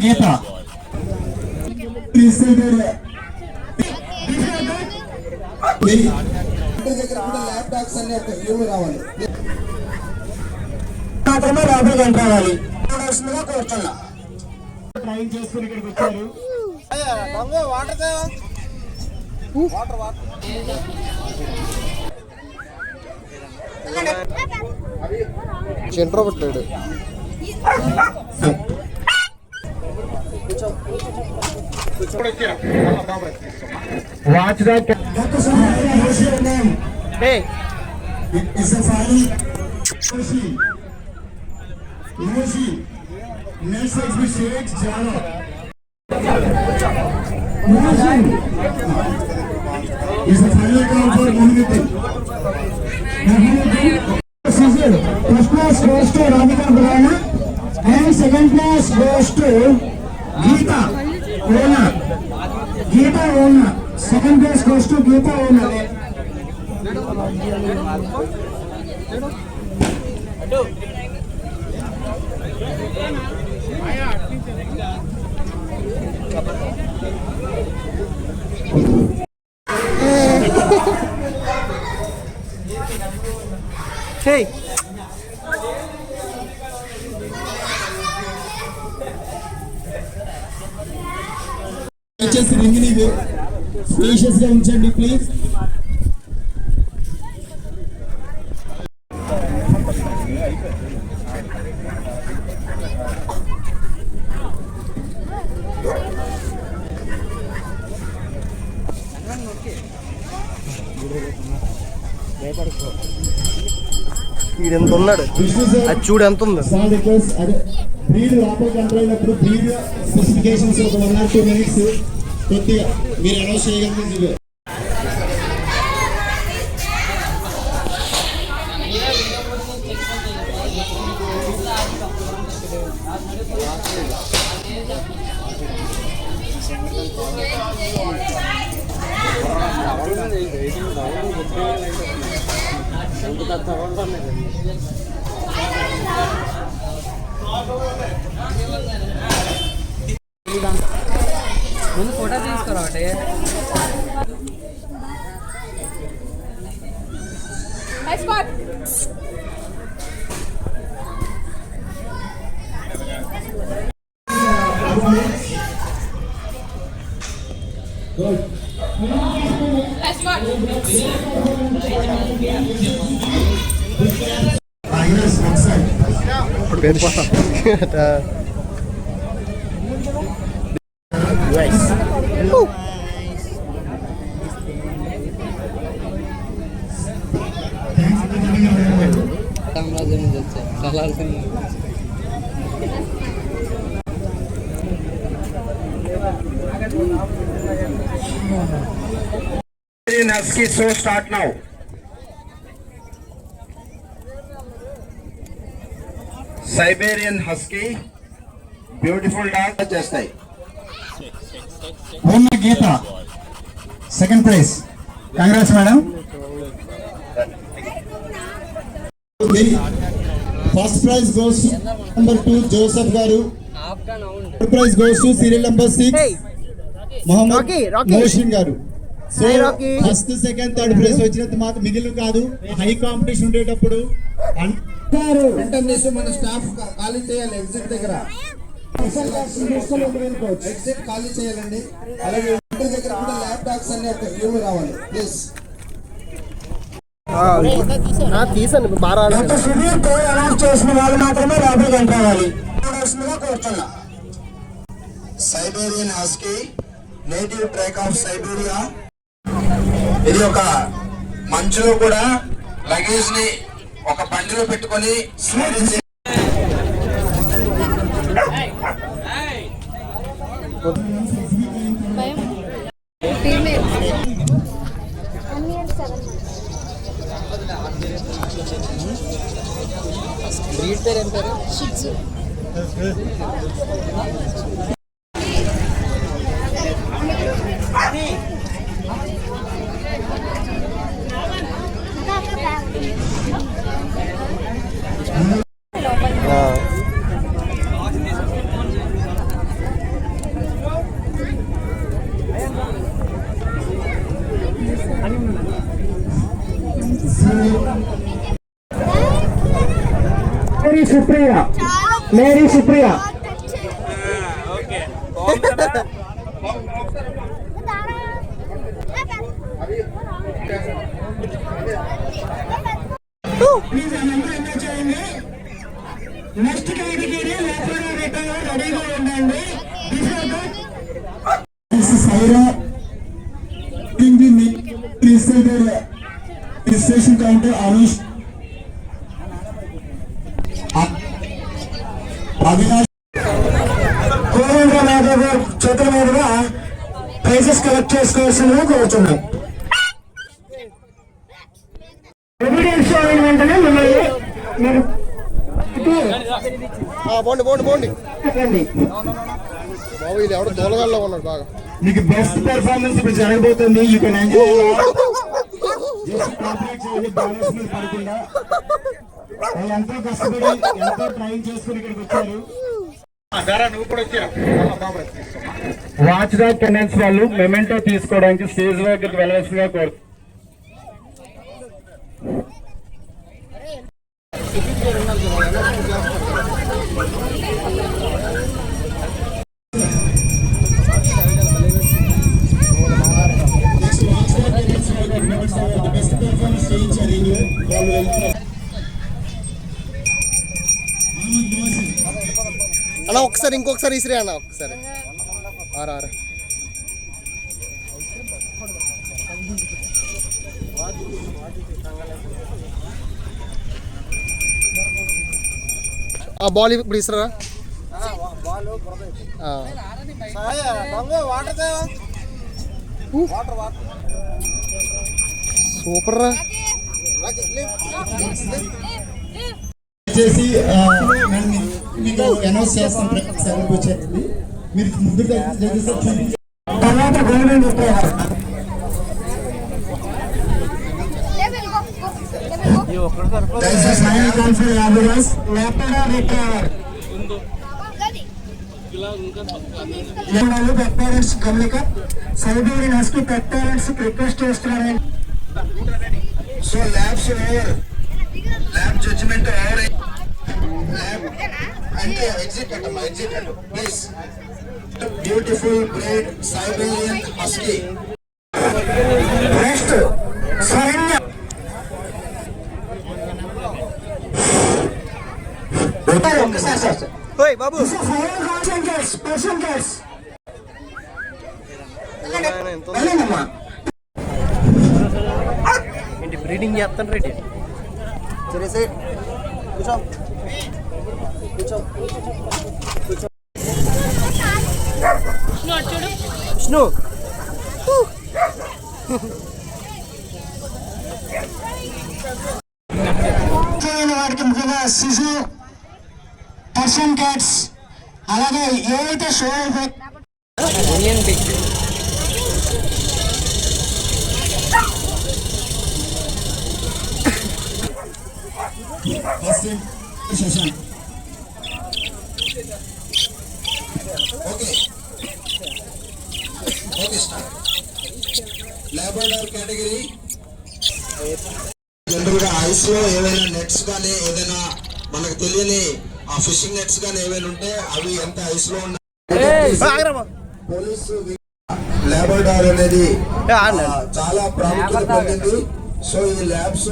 గీత laptops అన్ని ఒక వ్యూలు రావాలి మాత్రమే లోపలికి ఎంటర్ అవ్వాలి కూర్చున్నా ట్రైన్ చేసుకుని ఇక్కడికి వచ్చారు. సెంటర్ పెట్టాడు Watch that. Hey. It is a final. Emoji. Next exhibit Jana. Emoji. Is the final call for Mohinity. First place goes to Radhika Brahma and second place goes to Geeta Ona. Geeta Ona. Second place goes to Geeta Ona. Hey. Ring ని spacious గా ఉంచండి please. ఎంత ఉన్నాడు అది చూడు ఎంత ఉంది. Breed లోపలికి ఎంటర్ అయినప్పుడు బ్రీడ్ స్పెసిఫికేషన్స్ ఒక 1 or 2 minutes కొద్దిగా మీరు అనౌన్స్ చేయగలిగింది. ముందు ఫోటో తీసుకురా ఒకటి. ఇప్పుడు వెళ్ళిపోతాం. Husky show start now. Siberian Husky, beautiful dog చేస్తాయి. ఉన్న Geetha second prize. Congrats madam. First prize goes number 2 Joseph garu. Third prize goes to serial number 6 Mohammed Moshin garu. So first second third prize వచ్చినంత మాత్రం మిగిలిన కాదు. హై కాంపిటీషన్ ఉండేటప్పుడు మన స్టాఫ్ ఖాళీ చేయాలి. ఎగ్జిట్ దగ్గర ఎగ్జిట్ ఖాళీ చేయాలండి. అలాగే దగ్గర కూడా ల్యాప్టాప్స్ అన్ని ఒక వ్యూలు రావాలి ప్లీజ్. తీసాను బాగా చేసిన వాళ్ళు మాత్రమే లోపలికి ఎంటర్ అవ్వాలి కూర్చున్నా. Siberian husky, native tribe of Siberia. ఇది ఒక మంచులో కూడా లగేజ్ ని ఒక బండిలో పెట్టుకొని సుప్రియ మేరీ సుప్రియ ప్లీజ్ అందరూ ఎంజాయ్ చేయండి. నెక్స్ట్ కేటగిరీ రెడీగా ఉండండి. Saira in the registration counter Anush Avinash చేతుల మీదుగా ప్రైజెస్ కలెక్ట్ చేసుకోవాల్సిందిగా కోరుతున్నాం. ఎవిడెన్స్ షో అయిన వెంటనే మిమ్మల్ని మీరు పోండి పోండి పోండి రండి. బాబు ఇది ఎవడో దోలగాల్లో ఉన్నాడు బాగా. మీకు బెస్ట్ పెర్ఫార్మెన్స్ ఇప్పుడు జరగబోతుంది. You can enjoy just complete చేయండి. బ్యాలెన్స్ మీద పడకుండా వాళ్ళు ఎంతో కష్టపడి ఎంతో ట్రైన్ చేసుకుని ఇక్కడికి వచ్చారు. వాచ్ డాగ్ టెనెంట్స్ వాళ్ళు మెమెంటో తీసుకోవడానికి స్టేజ్ దగ్గరికి వెళ్ళవలసిందిగా కోరు. అన్న ఒకసారి ఇంకొకసారి ఇసిరే అన్న ఒకసారి ఆరా ఆరా ఆ బాల్ ఇప్పుడు ఇస్తారా సూపర్ రా చేసి మీకు అనౌన్స్ చేస్తాం. వచ్చేది మీరు ముందు తర్వాత గవర్నమెంట్ పేరెంట్స్ గమనిక Siberian husky pet parents request చేస్తున్నారని. So labs lab judgement lab అంటే ఎగ్జిట్ అమ్మా exit please. Beautiful breed Siberian husky. Next Saranya Babu ఏంటి బ్రీడింగ్ చేస్తాను రెడీ సరే కూర్చో కూర్చో కూర్చో విష్ణు వాటికి ముఖ్యంగా శిశు పర్సన్ క్యాట్స్ అలాగే ఏవైతే show Indian pick Labrador category general గా ఐస్ లో ఏవైనా నెట్స్ కానీ ఏదైనా మనకు తెలియని ఆ ఫిషింగ్ నెట్స్ కానీ ఏవైనా ఉంటే అవి ఎంత ఐస్ లో ఉన్నాయి. పోలీసు లేబర్డార్ అనేది చాలా ప్రాముఖ్యత పొందింది. సో ఈ ల్యాబ్స్